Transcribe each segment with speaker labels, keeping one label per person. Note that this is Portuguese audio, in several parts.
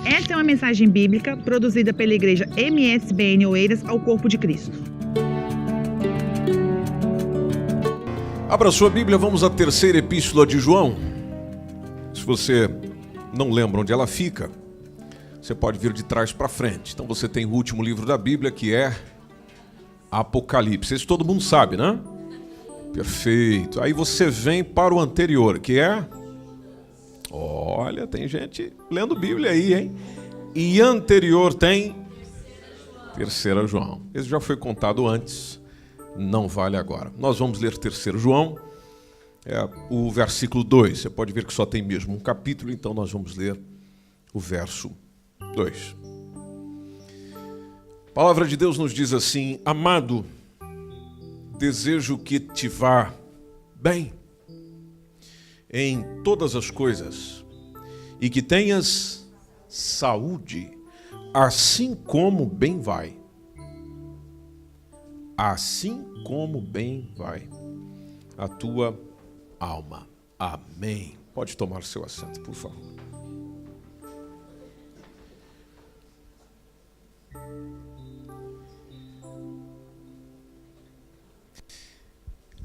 Speaker 1: Esta é uma mensagem bíblica produzida pela igreja MSBN Oeiras ao Corpo de Cristo.
Speaker 2: Abra sua Bíblia, vamos à terceira epístola de João. Se você não lembra onde ela fica, você pode vir de trás para frente. Então você tem o último livro da Bíblia, que é Apocalipse. Isso todo mundo sabe, né? Perfeito. Aí você vem para o anterior, que é... Olha, tem gente lendo Bíblia aí, hein? E anterior tem... Terceira João. Esse já foi contado antes, não vale agora. Nós vamos ler terceiro João, o versículo 2. Você pode ver que só tem mesmo um capítulo, então nós vamos ler o verso 2. A palavra de Deus nos diz assim: amado, desejo que te vá bem em todas as coisas e que tenhas saúde, assim como bem vai. Assim como bem vai a tua alma. Amém. Pode tomar seu assento, por favor.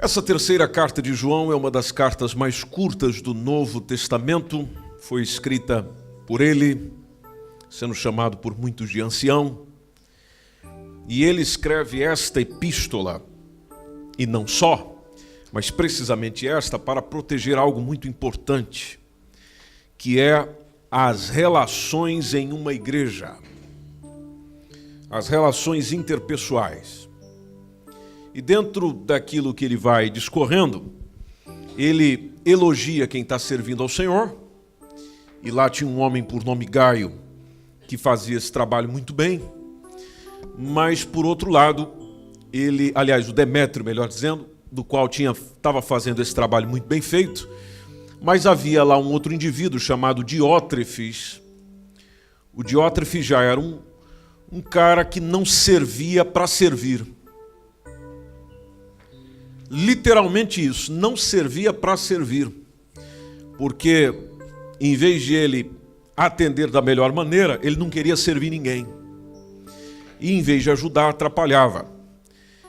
Speaker 2: Essa terceira carta de João é uma das cartas mais curtas do Novo Testamento. Foi escrita por ele, sendo chamado por muitos de ancião. E ele escreve esta epístola, e não só, mas precisamente esta, para proteger algo muito importante, que é as relações em uma igreja, as relações interpessoais. E dentro daquilo que ele vai discorrendo, ele elogia quem está servindo ao Senhor. E lá tinha um homem por nome Gaio, que fazia esse trabalho muito bem. Mas, por outro lado, o Demétrio, melhor dizendo, do qual estava fazendo esse trabalho muito bem feito. Mas havia lá um outro indivíduo chamado Diótrefes. O Diótrefes já era um cara que não servia para servir. Literalmente isso, não servia para servir, porque em vez de ele atender da melhor maneira, ele não queria servir ninguém, e em vez de ajudar, atrapalhava.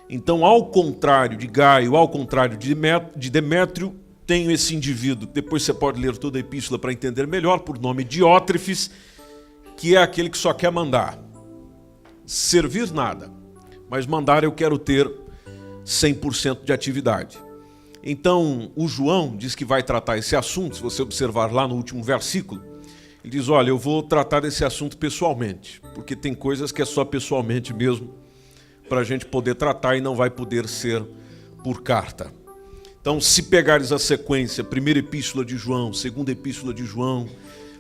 Speaker 2: Então, ao contrário de Gaio, ao contrário de Demétrio, tem esse indivíduo, depois você pode ler toda a epístola para entender melhor, por nome Diótrefes, que é aquele que só quer mandar, servir nada, mas mandar eu quero ter 100% de atividade. Então, o João diz que vai tratar esse assunto. Se você observar lá no último versículo, ele diz, olha, eu vou tratar desse assunto pessoalmente, porque tem coisas que é só pessoalmente mesmo, para a gente poder tratar e não vai poder ser por carta. Então, se pegares a sequência, primeira epístola de João, segunda epístola de João,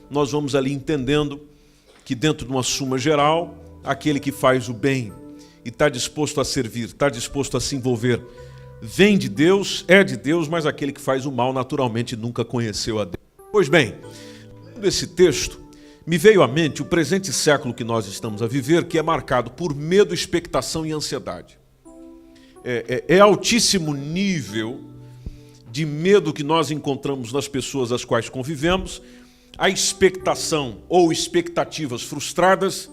Speaker 2: nós vamos ali entendendo que dentro de uma suma geral, aquele que faz o bem e está disposto a servir, está disposto a se envolver, vem de Deus, é de Deus, mas aquele que faz o mal naturalmente nunca conheceu a Deus. Pois bem, nesse texto, me veio à mente o presente século que nós estamos a viver, que é marcado por medo, expectação e ansiedade. É altíssimo nível de medo que nós encontramos nas pessoas às quais convivemos, a expectação ou expectativas frustradas,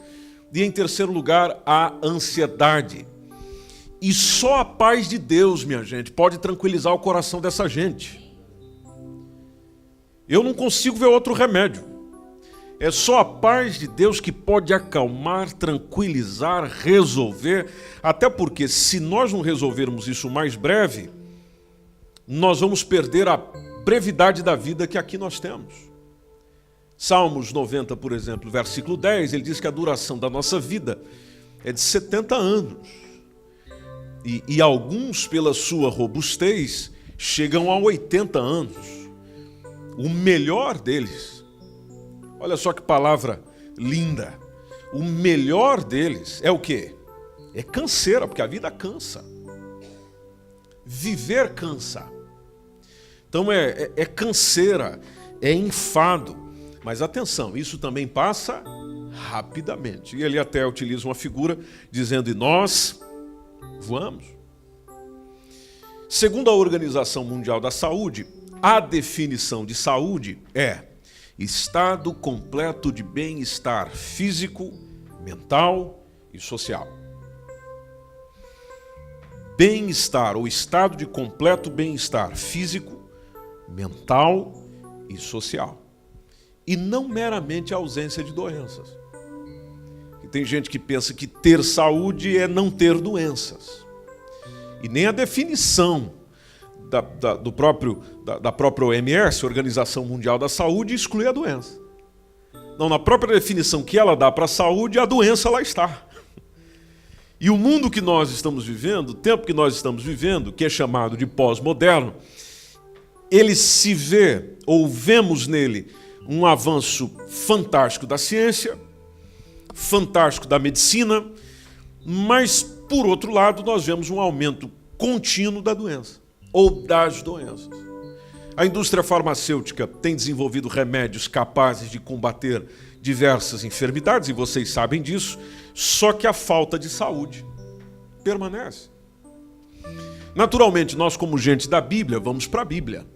Speaker 2: e em terceiro lugar, a ansiedade. E só a paz de Deus, minha gente, pode tranquilizar o coração dessa gente. Eu não consigo ver outro remédio. É só a paz de Deus que pode acalmar, tranquilizar, resolver. Até porque se nós não resolvermos isso mais breve, nós vamos perder a brevidade da vida que aqui nós temos. Salmos 90, por exemplo, versículo 10, ele diz que a duração da nossa vida é de 70 anos. E alguns, pela sua robustez, chegam a 80 anos. O melhor deles, olha só que palavra linda, o melhor deles é o quê? É canseira, porque a vida cansa. Viver cansa. Então é canseira, é enfado. Mas atenção, isso também passa rapidamente. E ele até utiliza uma figura dizendo, e nós voamos. Segundo a Organização Mundial da Saúde, a definição de saúde é Estado completo de bem-estar físico, mental e social. Bem-estar, ou estado de completo bem-estar físico, mental e social. E não meramente a ausência de doenças. E tem gente que pensa que ter saúde é não ter doenças. E nem a definição da própria OMS, Organização Mundial da Saúde, exclui a doença. Não, na própria definição que ela dá para a saúde, a doença lá está. E o mundo que nós estamos vivendo, o tempo que nós estamos vivendo, que é chamado de pós-moderno, ele se vê, ou vemos nele, um avanço fantástico da ciência, fantástico da medicina, mas, por outro lado, nós vemos um aumento contínuo da doença, ou das doenças. A indústria farmacêutica tem desenvolvido remédios capazes de combater diversas enfermidades, e vocês sabem disso, só que a falta de saúde permanece. Naturalmente, nós como gente da Bíblia, vamos para a Bíblia.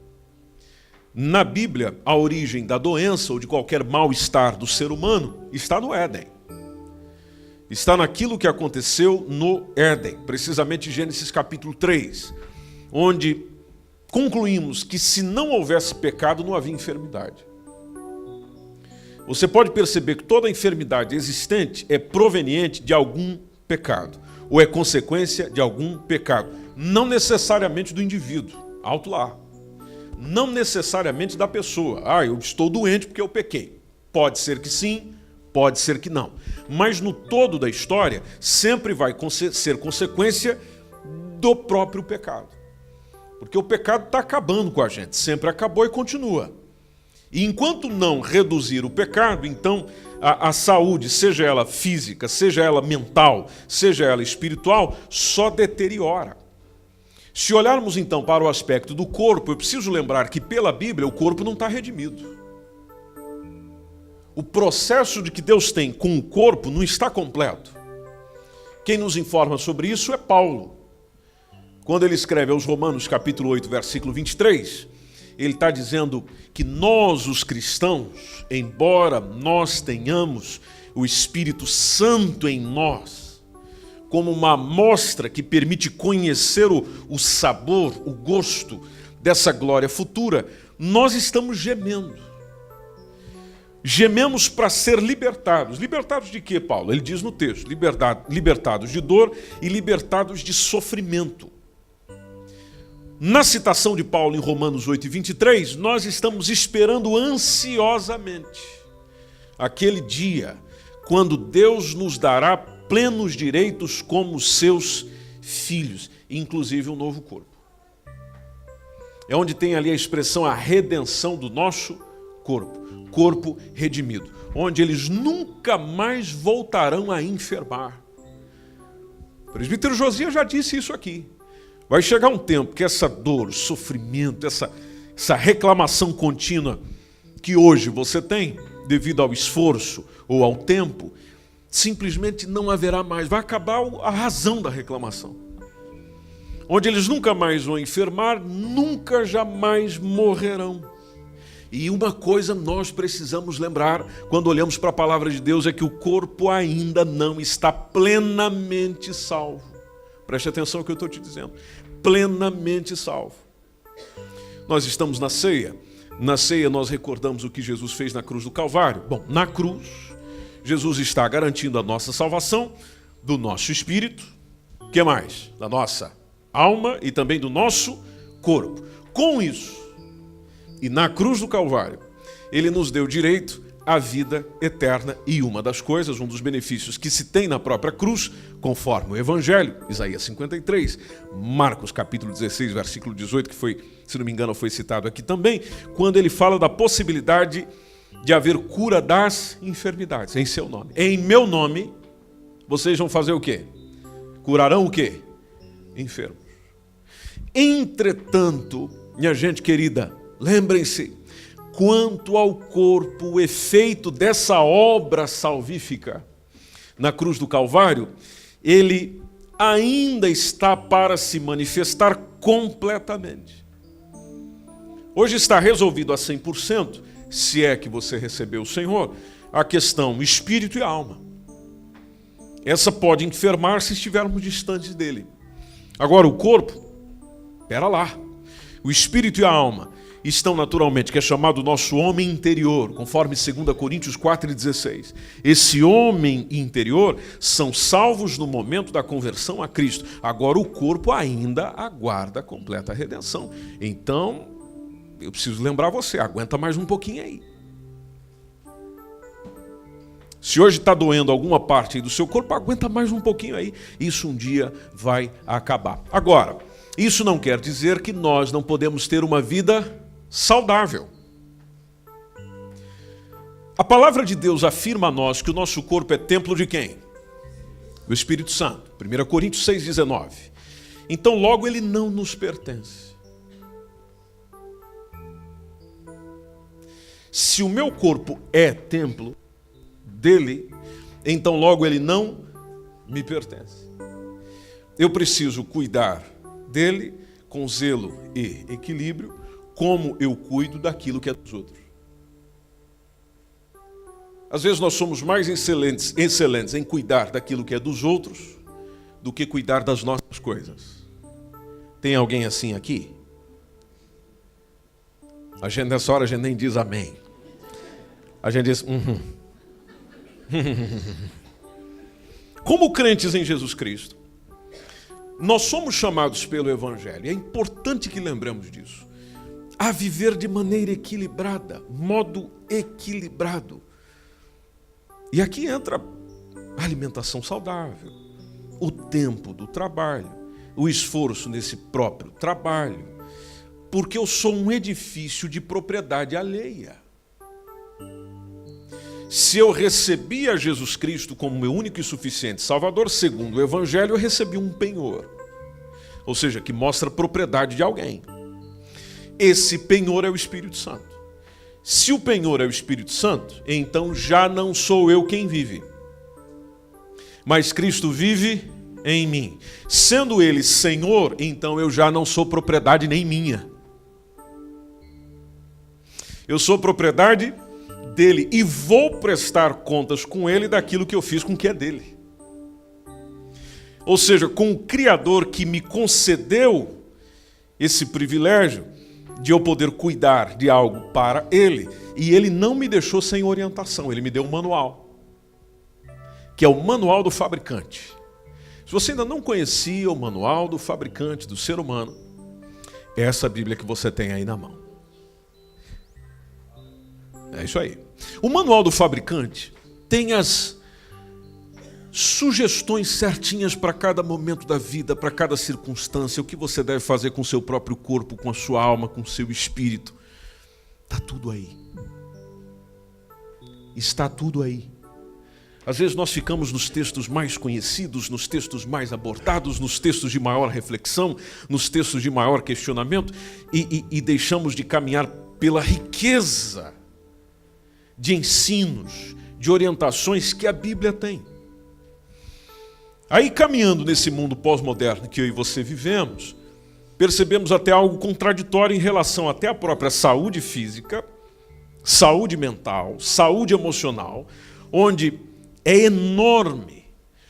Speaker 2: Na Bíblia, a origem da doença ou de qualquer mal-estar do ser humano está no Éden. Está naquilo que aconteceu no Éden, precisamente Gênesis capítulo 3, onde concluímos que se não houvesse pecado, não havia enfermidade. Você pode perceber que toda enfermidade existente é proveniente de algum pecado, ou é consequência de algum pecado. Não necessariamente do indivíduo, alto lá. Não necessariamente da pessoa. Eu estou doente porque eu pequei. Pode ser que sim, pode ser que não. Mas no todo da história, sempre vai ser consequência do próprio pecado. Porque o pecado está acabando com a gente, sempre acabou e continua. E enquanto não reduzir o pecado, então a saúde, seja ela física, seja ela mental, seja ela espiritual, só deteriora. Se olharmos então para o aspecto do corpo, eu preciso lembrar que pela Bíblia o corpo não está redimido. O processo de que Deus tem com o corpo não está completo. Quem nos informa sobre isso é Paulo. Quando ele escreve aos Romanos capítulo 8, versículo 23, ele está dizendo que nós, os cristãos, embora nós tenhamos o Espírito Santo em nós, como uma amostra que permite conhecer o sabor, o gosto dessa glória futura, nós estamos gemendo. Gememos para ser libertados. Libertados de quê, Paulo? Ele diz no texto, libertados de dor e libertados de sofrimento. Na citação de Paulo em Romanos 8, 23, nós estamos esperando ansiosamente aquele dia quando Deus nos dará plenos direitos como seus filhos, inclusive um novo corpo. É onde tem ali a expressão a redenção do nosso corpo redimido, onde eles nunca mais voltarão a enfermar. O presbítero Josias já disse isso aqui. Vai chegar um tempo que essa dor, o sofrimento, essa reclamação contínua que hoje você tem, devido ao esforço ou ao tempo, simplesmente não haverá mais. Vai acabar a razão da reclamação. Onde eles nunca mais vão enfermar, nunca jamais morrerão. E uma coisa nós precisamos lembrar quando olhamos para a palavra de Deus é que o corpo ainda não está plenamente salvo. Preste atenção no que eu estou te dizendo. Plenamente salvo. Nós estamos na ceia. Na ceia nós recordamos o que Jesus fez na cruz do Calvário. Bom, na cruz, Jesus está garantindo a nossa salvação do nosso espírito. O que mais? Da nossa alma e também do nosso corpo. Com isso, e na cruz do Calvário, ele nos deu direito à vida eterna e uma das coisas, um dos benefícios que se tem na própria cruz, conforme o Evangelho, Isaías 53, Marcos capítulo 16, versículo 18, que foi, se não me engano, foi citado aqui também, quando ele fala da possibilidade de haver cura das enfermidades, em seu nome. Em meu nome, vocês vão fazer o quê? Curarão o quê? Enfermos. Entretanto, minha gente querida, lembrem-se, quanto ao corpo, o efeito dessa obra salvífica na cruz do Calvário, ele ainda está para se manifestar completamente. Hoje está resolvido a 100%, se é que você recebeu o Senhor, a questão espírito e alma. Essa pode enfermar se estivermos distantes dele. Agora, o corpo, espera lá. O espírito e a alma estão naturalmente, que é chamado nosso homem interior, conforme 2 Coríntios 4,16. Esse homem interior são salvos no momento da conversão a Cristo. Agora o corpo ainda aguarda a completa redenção. Então, eu preciso lembrar você, aguenta mais um pouquinho aí. Se hoje está doendo alguma parte aí do seu corpo, aguenta mais um pouquinho aí. Isso um dia vai acabar. Agora, isso não quer dizer que nós não podemos ter uma vida saudável. A palavra de Deus afirma a nós que o nosso corpo é templo de quem? Do Espírito Santo. 1 Coríntios 6,19. Então logo ele não nos pertence. Se o meu corpo é templo dele, então logo ele não me pertence. Eu preciso cuidar dele com zelo e equilíbrio, como eu cuido daquilo que é dos outros. Às vezes nós somos mais excelentes em cuidar daquilo que é dos outros do que cuidar das nossas coisas. Tem alguém assim aqui? Nessa hora a gente nem diz amém. A gente diz Como crentes em Jesus Cristo, nós somos chamados pelo Evangelho, é importante que lembremos disso, a viver de maneira equilibrada, modo equilibrado. E aqui entra a alimentação saudável, o tempo do trabalho, o esforço nesse próprio trabalho, porque eu sou um edifício de propriedade alheia. Se eu recebi a Jesus Cristo como meu único e suficiente Salvador, segundo o Evangelho, eu recebi um penhor, ou seja, que mostra a propriedade de alguém. Esse penhor é o Espírito Santo. Se o penhor é o Espírito Santo, então já não sou eu quem vive, mas Cristo vive em mim. Sendo Ele Senhor, então eu já não sou propriedade nem minha. Eu sou propriedade dele e vou prestar contas com ele daquilo que eu fiz com o que é dele. Ou seja, com o Criador que me concedeu esse privilégio de eu poder cuidar de algo para ele, e ele não me deixou sem orientação, ele me deu um manual, que é o manual do fabricante. Se você ainda não conhecia o manual do fabricante do ser humano, é essa Bíblia que você tem aí na mão. É isso aí. O manual do fabricante tem as sugestões certinhas para cada momento da vida, para cada circunstância, o que você deve fazer com o seu próprio corpo, com a sua alma, com o seu espírito. Está tudo aí. Está tudo aí. Às vezes nós ficamos nos textos mais conhecidos, nos textos mais abordados, nos textos de maior reflexão, nos textos de maior questionamento e deixamos de caminhar pela riqueza de ensinos, de orientações que a Bíblia tem. Aí, caminhando nesse mundo pós-moderno que eu e você vivemos, percebemos até algo contraditório em relação até à própria saúde física, saúde mental, saúde emocional, onde é enorme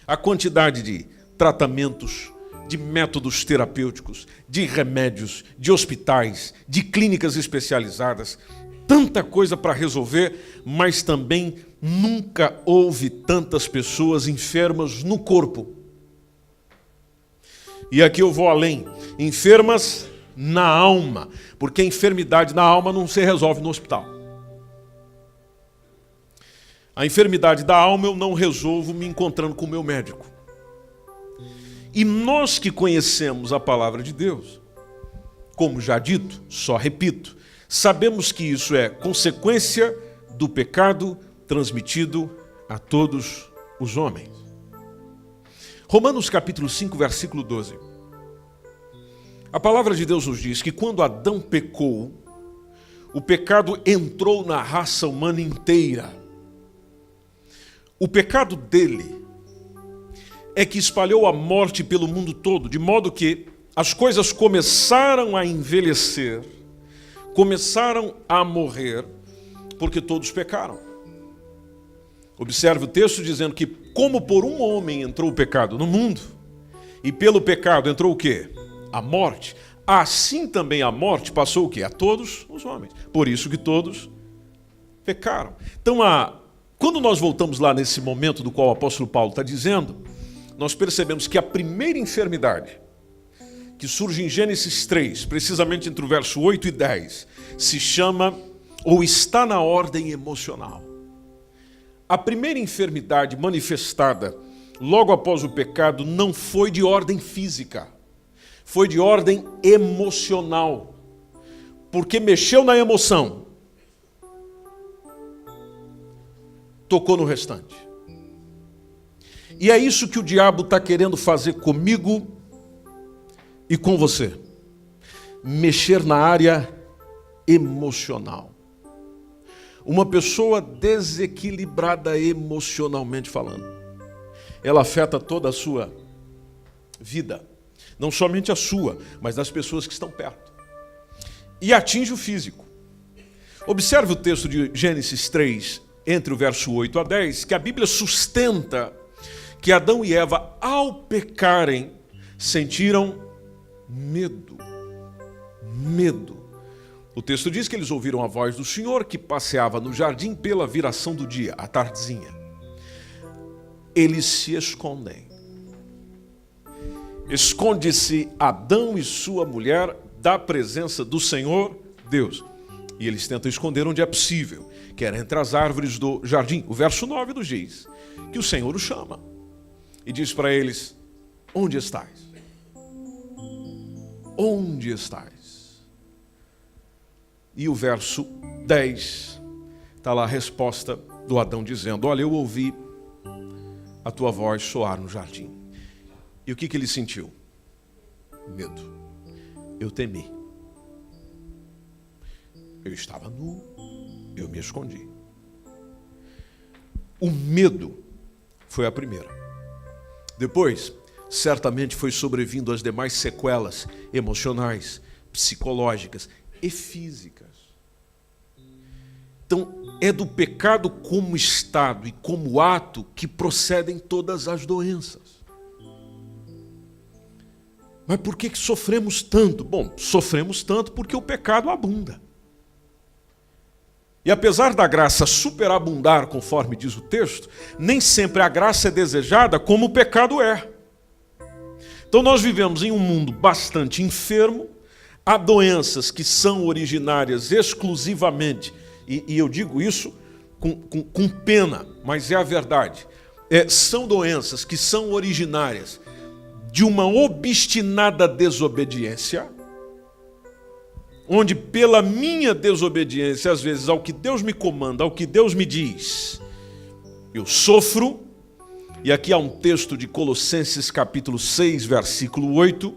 Speaker 2: a quantidade de tratamentos, de métodos terapêuticos, de remédios, de hospitais, de clínicas especializadas, tanta coisa para resolver, mas também nunca houve tantas pessoas enfermas no corpo. E aqui eu vou além, enfermas na alma, porque a enfermidade na alma não se resolve no hospital. A enfermidade da alma eu não resolvo me encontrando com o meu médico. E nós que conhecemos a palavra de Deus, como já dito, só repito, sabemos que isso é consequência do pecado transmitido a todos os homens. Romanos capítulo 5, versículo 12. A palavra de Deus nos diz que quando Adão pecou, o pecado entrou na raça humana inteira. O pecado dele é que espalhou a morte pelo mundo todo, de modo que as coisas começaram a envelhecer, começaram a morrer, Porque todos pecaram. Observe o texto dizendo que como por um homem entrou o pecado no mundo, e pelo pecado entrou o quê? A morte. Assim também a morte passou o quê? A todos os homens. Por isso que todos pecaram. Então, quando nós voltamos lá nesse momento do qual o apóstolo Paulo está dizendo, nós percebemos que a primeira enfermidade que surge em Gênesis 3, precisamente entre o verso 8 e 10, se chama, ou está na ordem emocional. A primeira enfermidade manifestada logo após o pecado não foi de ordem física, foi de ordem emocional, porque mexeu na emoção, tocou no restante. E é isso que o diabo está querendo fazer comigo e com você. Mexer na área emocional. Uma pessoa desequilibrada emocionalmente falando, ela afeta toda a sua vida. Não somente a sua, mas das pessoas que estão perto. E atinge o físico. Observe o texto de Gênesis 3, entre o verso 8 a 10, que a Bíblia sustenta que Adão e Eva, ao pecarem, sentiram medo. Medo. O texto diz que eles ouviram a voz do Senhor que passeava no jardim pela viração do dia, à tardezinha. Eles se escondem. Esconde-se Adão e sua mulher da presença do Senhor Deus. E eles tentam esconder onde é possível, que era entre as árvores do jardim. O verso 9 nos diz que o Senhor os chama e diz para eles: onde estais? Onde estais? E o verso 10, está lá a resposta do Adão dizendo: olha, eu ouvi a tua voz soar no jardim. E o que ele sentiu? Medo. Eu temi. Eu estava nu, eu me escondi. O medo foi a primeira. Depois, certamente foi sobrevindo as demais sequelas emocionais, psicológicas e físicas. Então, é do pecado como estado e como ato que procedem todas as doenças. Mas por que sofremos tanto? Bom, sofremos tanto porque o pecado abunda. E apesar da graça superabundar, conforme diz o texto, nem sempre a graça é desejada como o pecado é. Então nós vivemos em um mundo bastante enfermo, há doenças que são originárias exclusivamente, e eu digo isso com pena, mas é a verdade, são doenças que são originárias de uma obstinada desobediência, onde pela minha desobediência, às vezes, ao que Deus me comanda, ao que Deus me diz, eu sofro. E aqui há um texto de Colossenses capítulo 6, versículo 8,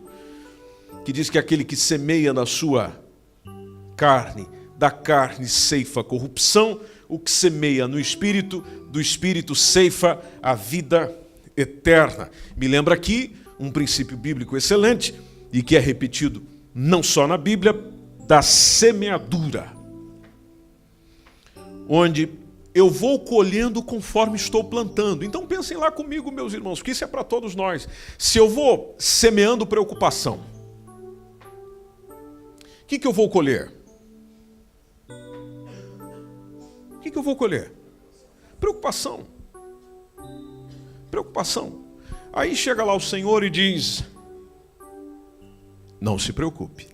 Speaker 2: que diz que aquele que semeia na sua carne, da carne ceifa corrupção, o que semeia no Espírito, do Espírito ceifa a vida eterna. Me lembra aqui um princípio bíblico excelente, e que é repetido não só na Bíblia, da semeadura, onde eu vou colhendo conforme estou plantando. Então pensem lá comigo, meus irmãos, que isso é para todos nós. Se eu vou semeando preocupação, o que eu vou colher? O que eu vou colher? Preocupação. Preocupação. Aí chega lá o Senhor e diz: não se preocupe.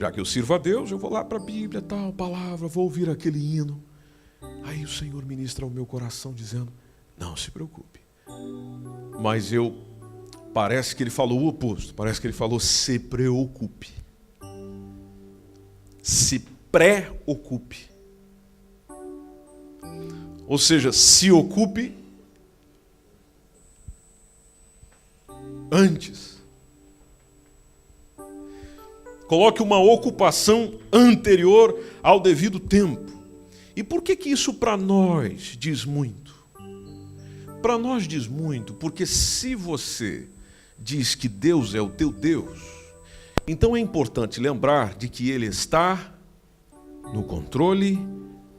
Speaker 2: Já que eu sirvo a Deus, eu vou lá para a Bíblia, tal, palavra, vou ouvir aquele hino. Aí o Senhor ministra ao meu coração dizendo: não se preocupe. Mas parece que ele falou o oposto. Parece que ele falou: se preocupe. Se preocupe. Ou seja, se ocupe antes. Coloque uma ocupação anterior ao devido tempo. E por que isso para nós diz muito? Para nós diz muito porque se você diz que Deus é o teu Deus, Então é importante lembrar de que Ele está no controle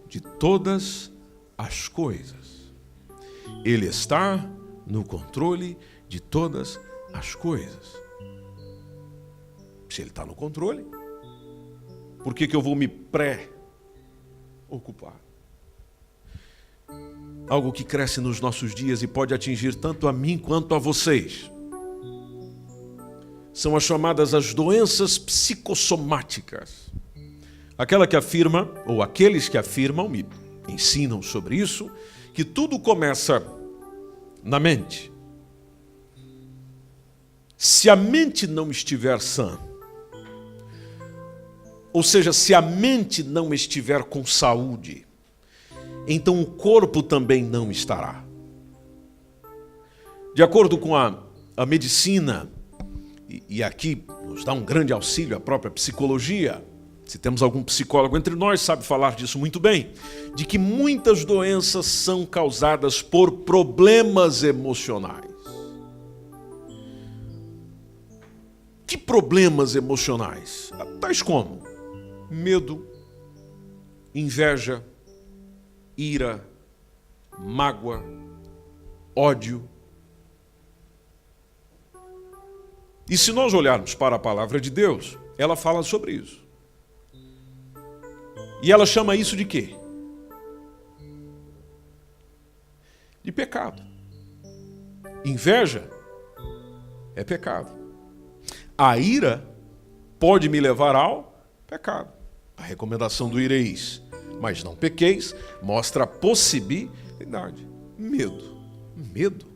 Speaker 2: de todas as coisas. Ele está no controle de todas as coisas. Se Ele está no controle, por que eu vou me pré-ocupar? Algo que cresce nos nossos dias e pode atingir tanto a mim quanto a vocês. São as chamadas as doenças psicossomáticas. Aquela que afirma, ou aqueles que afirmam, me ensinam sobre isso, que tudo começa na mente. Se a mente não estiver sã, ou seja, se a mente não estiver com saúde, então o corpo também não estará. De acordo com a medicina, e aqui nos dá um grande auxílio a própria psicologia, se temos algum psicólogo entre nós, sabe falar disso muito bem, de que muitas doenças são causadas por problemas emocionais. Que problemas emocionais? Tais como medo, inveja, ira, mágoa, ódio. E se nós olharmos para a palavra de Deus, ela fala sobre isso. E ela chama isso de quê? De pecado. Inveja é pecado. A ira pode me levar ao pecado. A recomendação do ireis, mas não pequeis, mostra a possibilidade. Medo. Medo.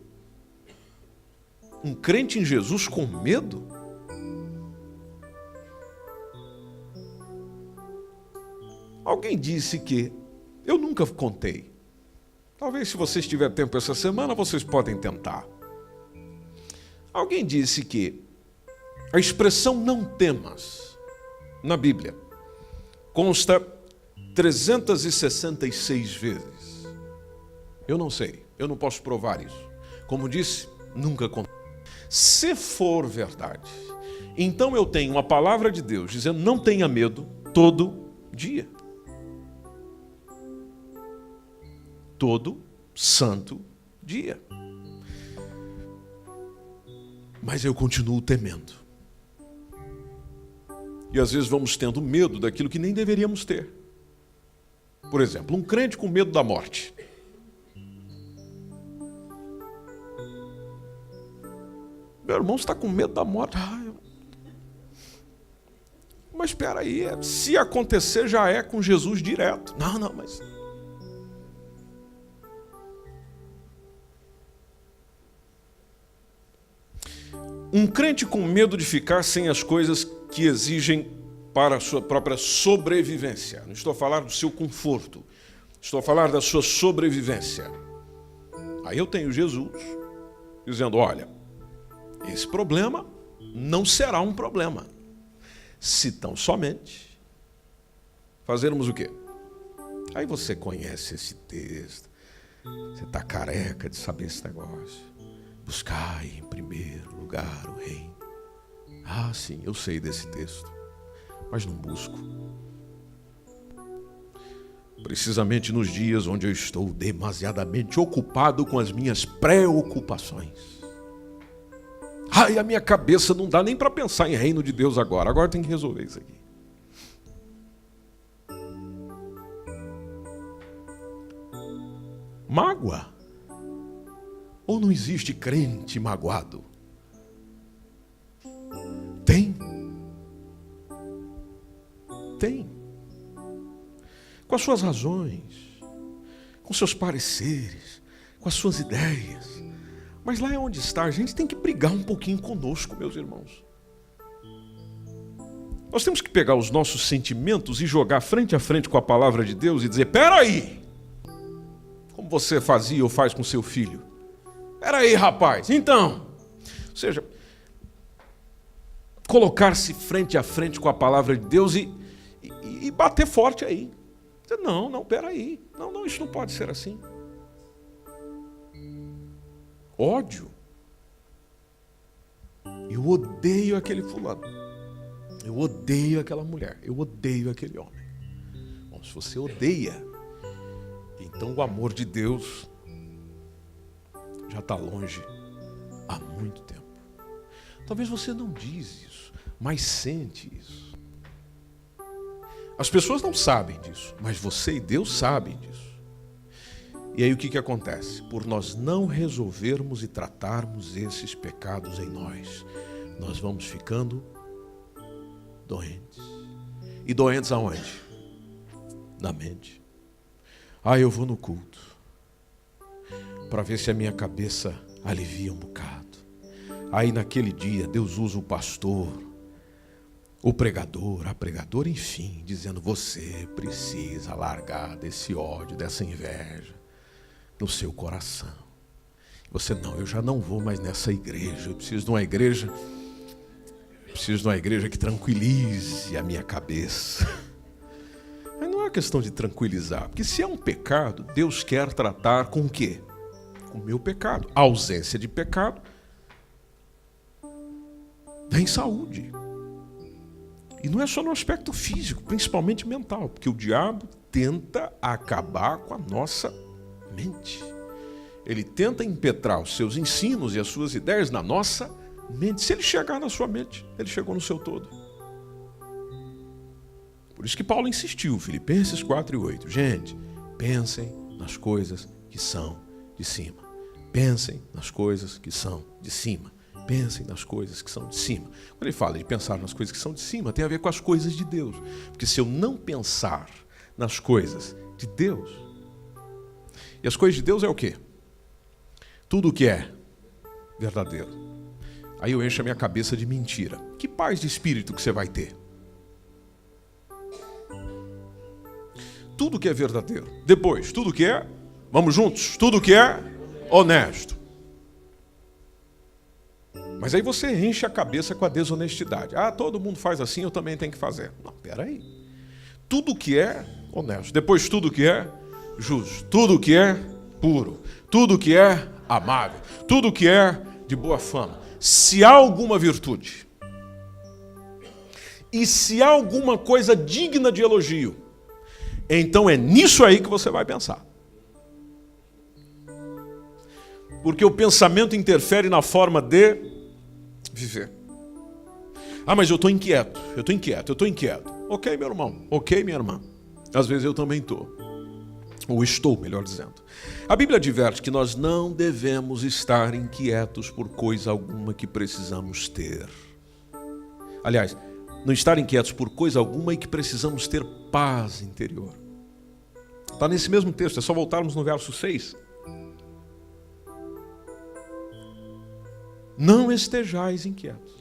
Speaker 2: Um crente em Jesus com medo? Alguém disse que, eu nunca contei. Talvez se vocês tiverem tempo essa semana, vocês podem tentar. Alguém disse que a expressão não temas, na Bíblia, consta 366 vezes. Eu não sei, eu não posso provar isso. Como disse, nunca contei. Se for verdade, então eu tenho uma palavra de Deus dizendo não tenha medo todo dia. Todo santo dia. Mas eu continuo temendo. E às vezes vamos tendo medo daquilo que nem deveríamos ter. Por exemplo, um crente com medo da morte. Meu irmão está com medo da morte. Mas espera aí, se acontecer já é com Jesus direto. Não, mas... Um crente com medo de ficar sem as coisas que exigem para a sua própria sobrevivência. Não estou a falar do seu conforto. Estou a falar da sua sobrevivência. Aí eu tenho Jesus dizendo, olha, esse problema não será um problema, se tão somente fazermos o quê? Aí você conhece esse texto, você está careca de saber esse negócio. Buscai em primeiro lugar o reino. Ah, sim, eu sei desse texto, mas não busco. Precisamente nos dias onde eu estou demasiadamente ocupado com as minhas preocupações. Ai, a minha cabeça não dá nem para pensar em reino de Deus agora. Agora tem que resolver isso aqui. Mágoa? Ou não existe crente magoado? Tem. Tem. Com as suas razões, com seus pareceres, com as suas ideias. Mas lá é onde está, a gente tem que brigar um pouquinho conosco, meus irmãos. Nós temos que pegar os nossos sentimentos e jogar frente a frente com a palavra de Deus e dizer, peraí, como você fazia ou faz com seu filho. Peraí, rapaz, então. Ou seja, colocar-se frente a frente com a palavra de Deus e bater forte aí. Dizer, não, peraí. Não, isso não pode ser assim. Ódio. Eu odeio aquele fulano. Eu odeio aquela mulher, eu odeio aquele homem. Bom, se você odeia, então o amor de Deus já está longe há muito tempo. Talvez você não diz isso, mas sente isso. As pessoas não sabem disso, mas você e Deus sabem disso. E aí o que acontece? Por nós não resolvermos e tratarmos esses pecados em nós, nós vamos ficando doentes. E doentes aonde? Na mente. Eu vou no culto para ver se a minha cabeça alivia um bocado. Aí naquele dia Deus usa o pastor, o pregador, a pregadora, enfim, dizendo: você precisa largar desse ódio, dessa inveja no seu coração. Você: não, eu já não vou mais nessa igreja, eu preciso de uma igreja que tranquilize a minha cabeça. Mas não é questão de tranquilizar, porque se é um pecado, Deus quer tratar com o quê? Com o meu pecado. A ausência de pecado vem saúde. E não é só no aspecto físico, principalmente mental, porque o diabo tenta acabar com a nossa mente. Ele tenta impetrar os seus ensinos e as suas ideias na nossa mente. Se ele chegar na sua mente, ele chegou no seu todo. Por isso que Paulo insistiu, Filipenses 4:8. Gente, pensem nas coisas que são de cima. Pensem nas coisas que são de cima. Pensem nas coisas que são de cima. Quando ele fala de pensar nas coisas que são de cima, tem a ver com as coisas de Deus. Porque se eu não pensar nas coisas de Deus, e as coisas de Deus é o quê? Tudo o que é verdadeiro. Aí eu encho a minha cabeça de mentira. Que paz de espírito que você vai ter? Tudo que é verdadeiro. Depois, tudo que é, vamos juntos, tudo que é honesto. Mas aí você enche a cabeça com a desonestidade. Todo mundo faz assim, eu também tenho que fazer. Não, peraí. Tudo que é honesto. Depois, tudo que é justo. Tudo que é puro. Tudo que é amável. Tudo que é de boa fama. Se há alguma virtude e se há alguma coisa digna de elogio, então é nisso aí que você vai pensar. Porque o pensamento interfere na forma de viver. Mas eu estou inquieto. Ok, meu irmão. Ok, minha irmã. Às vezes eu também estou. Ou estou, melhor dizendo. A Bíblia adverte que nós não devemos estar inquietos por coisa alguma que precisamos ter. Aliás, não estar inquietos por coisa alguma e que precisamos ter paz interior. Está nesse mesmo texto, é só voltarmos no verso 6. Não estejais inquietos.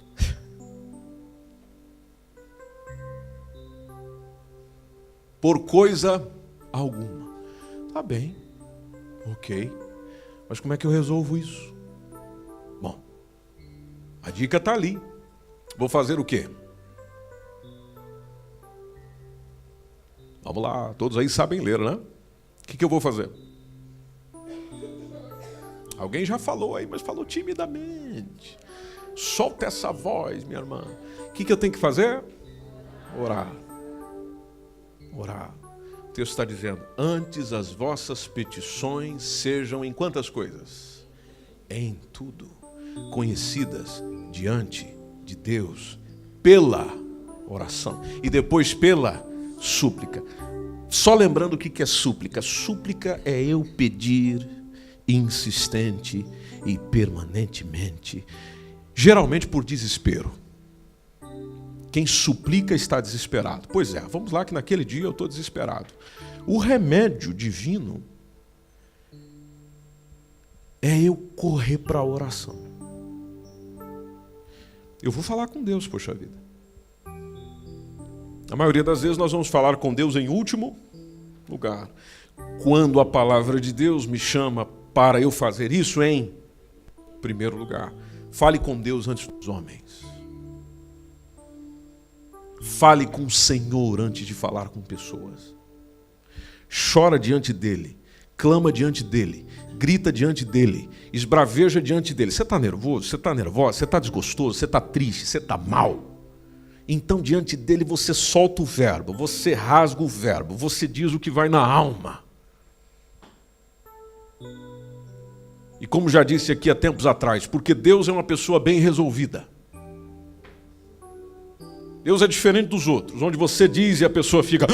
Speaker 2: Por coisa alguma. Tá bem, ok. Mas como é que eu resolvo isso? Bom, a dica está ali. Vou fazer o quê? Vamos lá, todos aí sabem ler, né? O que eu vou fazer? Alguém já falou aí, mas falou timidamente. Solta essa voz, minha irmã. O que eu tenho que fazer? Orar. Orar. O texto está dizendo: antes as vossas petições sejam em quantas coisas? Em tudo. Conhecidas diante de Deus pela oração. E depois pela súplica. Só lembrando o que é súplica. Súplica é eu pedir insistente e permanentemente, geralmente por desespero. Quem suplica está desesperado. Pois é, vamos lá que naquele dia eu estou desesperado. O remédio divino é eu correr para a oração. Eu vou falar com Deus, poxa vida. A maioria das vezes nós vamos falar com Deus em último lugar. Quando a palavra de Deus me chama para eu fazer isso em primeiro lugar. Fale com Deus antes dos homens. Fale com o Senhor antes de falar com pessoas. Chora diante dele, clama diante dele, grita diante dele, esbraveja diante dele. Você está nervoso? Você está nervosa? Você está desgostoso? Você está triste? Você está mal? Então, diante dele, você solta o verbo, você rasga o verbo, você diz o que vai na alma. E como já disse aqui há tempos atrás, porque Deus é uma pessoa bem resolvida. Deus é diferente dos outros, onde você diz e a pessoa fica...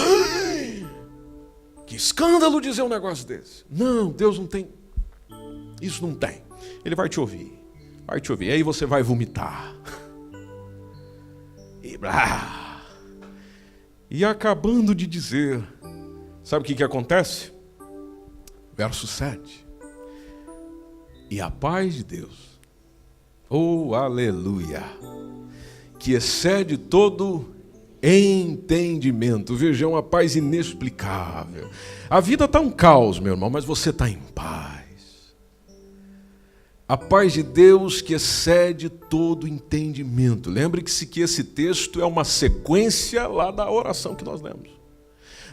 Speaker 2: Que escândalo dizer um negócio desse. Não, Deus não tem. Isso não tem. Ele vai te ouvir. Vai te ouvir. Aí você vai vomitar. E blá. E acabando de dizer. Sabe o que acontece? Verso 7. E a paz de Deus. Oh, aleluia. Que excede todo entendimento. Veja, é uma paz inexplicável. A vida está um caos, meu irmão, mas você está em paz. A paz de Deus que excede todo entendimento. Lembre-se que esse texto é uma sequência lá da oração que nós lemos.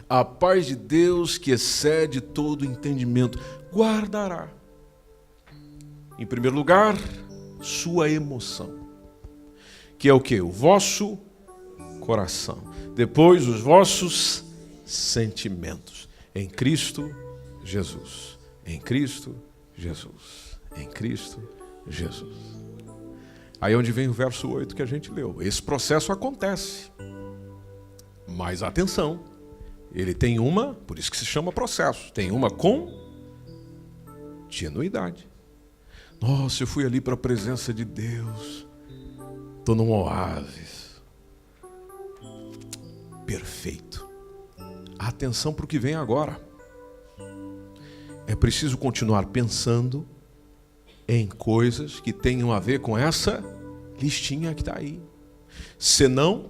Speaker 2: A paz de Deus que excede todo entendimento guardará, em primeiro lugar, sua emoção, que é o quê? O vosso coração. Depois, os vossos sentimentos. Em Cristo Jesus. Em Cristo Jesus. Em Cristo Jesus. Aí é onde vem o verso 8 que a gente leu. Esse processo acontece. Mas atenção, ele tem uma, por isso que se chama processo, tem uma continuidade. Nossa, eu fui ali para a presença de Deus. Estou num oásis. Perfeito. Atenção para o que vem agora. É preciso continuar pensando em coisas que tenham a ver com essa listinha que está aí. Senão,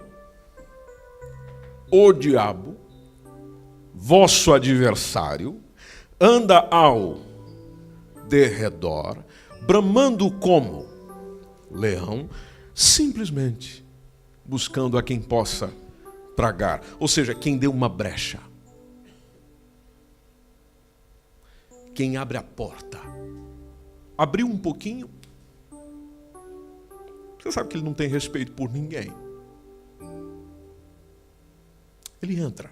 Speaker 2: o diabo, vosso adversário, anda ao derredor, bramando como leão, simplesmente buscando a quem possa tragar, ou seja, quem deu uma brecha, quem abre a porta, abriu um pouquinho, você sabe que ele não tem respeito por ninguém, ele entra.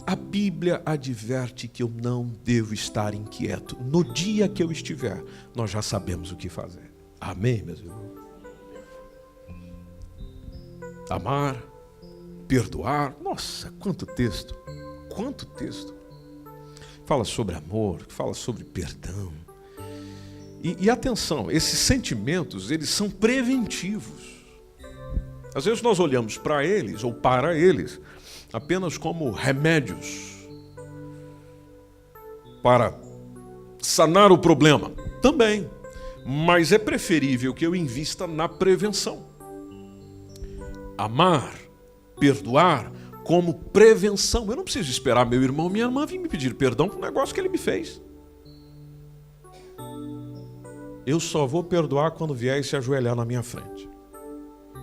Speaker 2: A Bíblia adverte que eu não devo estar inquieto. No dia que eu estiver, nós já sabemos o que fazer. Amém, meus irmãos? Amar, perdoar. Nossa, quanto texto. Quanto texto. Fala sobre amor, fala sobre perdão. E atenção, esses sentimentos, eles são preventivos. Às vezes nós olhamos para eles, ou para eles, apenas como remédios para sanar o problema. Também. Mas é preferível que eu invista na prevenção. Amar, perdoar como prevenção. Eu não preciso esperar meu irmão, minha irmã vir me pedir perdão por um negócio que ele me fez. Eu só vou perdoar quando vier e se ajoelhar na minha frente.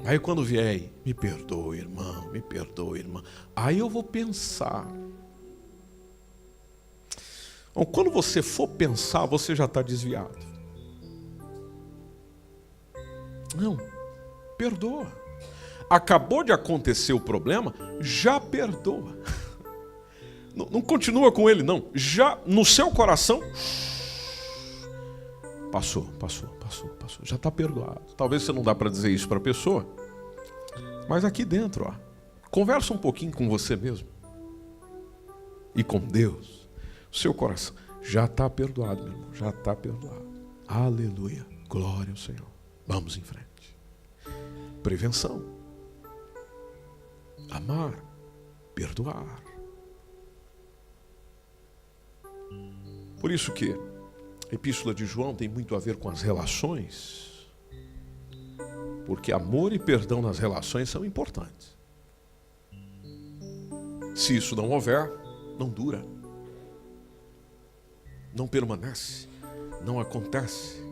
Speaker 2: Aí quando vier, me perdoe, irmão, me perdoe, irmã. Aí eu vou pensar. Bom, quando você for pensar, você já está desviado. Não, perdoa. Acabou de acontecer o problema, já perdoa. Não continua com ele, não. Já no seu coração, passou. Já está perdoado. Talvez você não dá para dizer isso para a pessoa, mas aqui dentro, ó, conversa um pouquinho com você mesmo e com Deus. O seu coração já está perdoado, meu irmão. Já está perdoado. Aleluia. Glória ao Senhor. Vamos em frente. Prevenção. Amar. Perdoar. Por isso que a Epístola de João tem muito a ver com as relações, porque amor e perdão nas relações são importantes. Se isso não houver, não dura, não permanece, não acontece.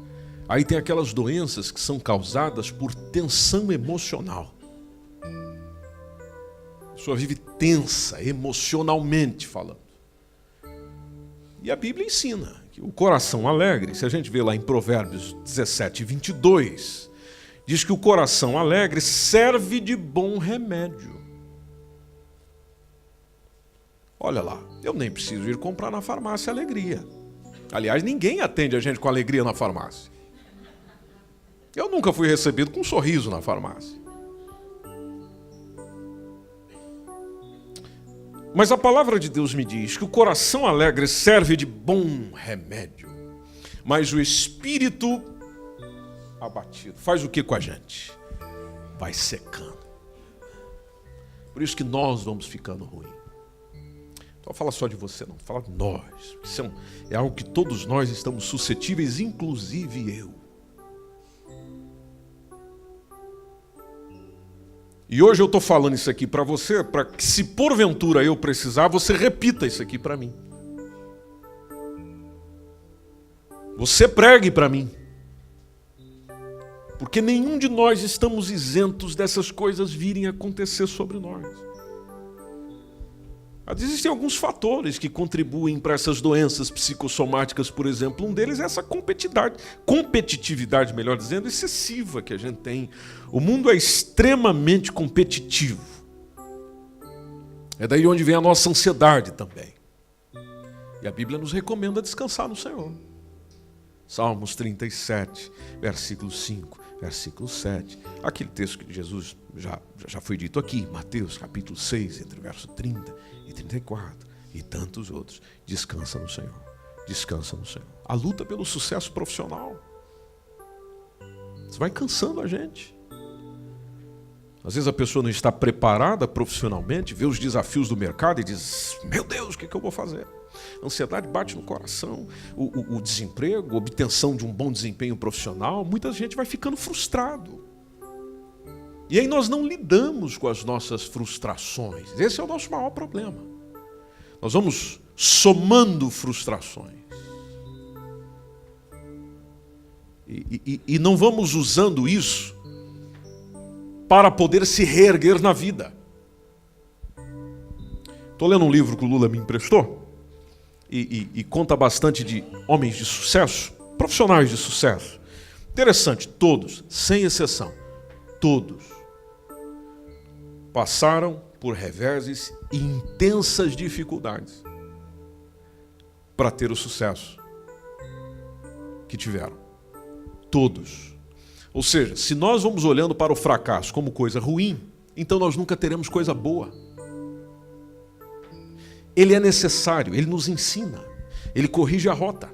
Speaker 2: Aí tem aquelas doenças que são causadas por tensão emocional. A pessoa vive tensa, emocionalmente falando. E a Bíblia ensina que o coração alegre, se a gente vê lá em Provérbios 17, 22, diz que o coração alegre serve de bom remédio. Olha lá, eu nem preciso ir comprar na farmácia alegria. Aliás, ninguém atende a gente com alegria na farmácia. Eu nunca fui recebido com um sorriso na farmácia. Mas a palavra de Deus me diz que o coração alegre serve de bom remédio, mas o espírito abatido faz o que com a gente? Vai secando. Por isso que nós vamos ficando ruim. Não fala só de você, não. Fala de nós. Isso é algo que todos nós estamos suscetíveis, inclusive eu. E hoje eu estou falando isso aqui para você, para que se porventura eu precisar, você repita isso aqui para mim. Você pregue para mim. Porque nenhum de nós estamos isentos dessas coisas virem acontecer sobre nós. Mas existem alguns fatores que contribuem para essas doenças psicossomáticas, por exemplo. Um deles é essa competitividade, melhor dizendo, excessiva que a gente tem. O mundo é extremamente competitivo. É daí onde vem a nossa ansiedade também. E a Bíblia nos recomenda descansar no Senhor. Salmos 37, versículo 5, versículo 7. Aquele texto que Jesus já foi dito aqui, Mateus capítulo 6, entre o verso 30 e 34, e tantos outros. Descansa no Senhor. Descansa no Senhor. A luta pelo sucesso profissional. Isso vai cansando a gente. Às vezes a pessoa não está preparada profissionalmente, vê os desafios do mercado e diz, meu Deus, o que eu vou fazer? A ansiedade bate no coração, o desemprego, a obtenção de um bom desempenho profissional, muita gente vai ficando frustrado. E aí nós não lidamos com as nossas frustrações. Esse é o nosso maior problema. Nós vamos somando frustrações. E não vamos usando isso para poder se reerguer na vida. Estou lendo um livro que o Lula me emprestou e conta bastante de homens de sucesso, profissionais de sucesso. Interessante, todos, sem exceção, todos passaram por reveses e intensas dificuldades para ter o sucesso que tiveram. Todos. Ou seja, se nós vamos olhando para o fracasso como coisa ruim, então nós nunca teremos coisa boa. Ele é necessário, ele nos ensina, ele corrige a rota,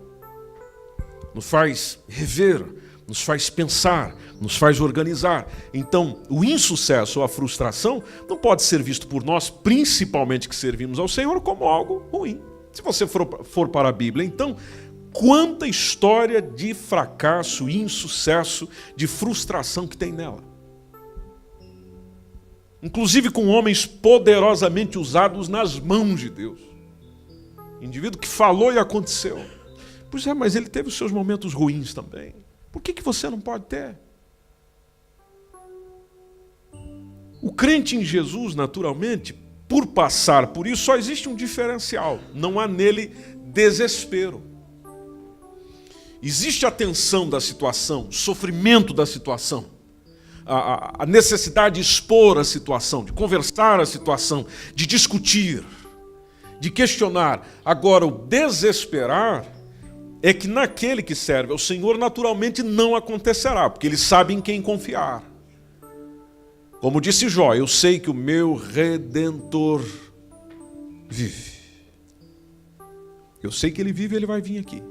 Speaker 2: nos faz rever, nos faz pensar, nos faz organizar. Então, o insucesso ou a frustração não pode ser visto por nós, principalmente que servimos ao Senhor, como algo ruim. Se você for para a Bíblia, então, quanta história de fracasso, insucesso, de frustração que tem nela. Inclusive com homens poderosamente usados nas mãos de Deus. Indivíduo que falou e aconteceu. Pois é, mas ele teve os seus momentos ruins também. Por que você não pode ter? O crente em Jesus, naturalmente, por passar por isso, só existe um diferencial. Não há nele desespero. Existe a tensão da situação, o sofrimento da situação. A necessidade de expor a situação, de conversar a situação, de discutir, de questionar. Agora, o desesperar é que naquele que serve ao Senhor, naturalmente não acontecerá, porque ele sabe em quem confiar. Como disse Jó, eu sei que o meu Redentor vive. Eu sei que ele vive e ele vai vir aqui.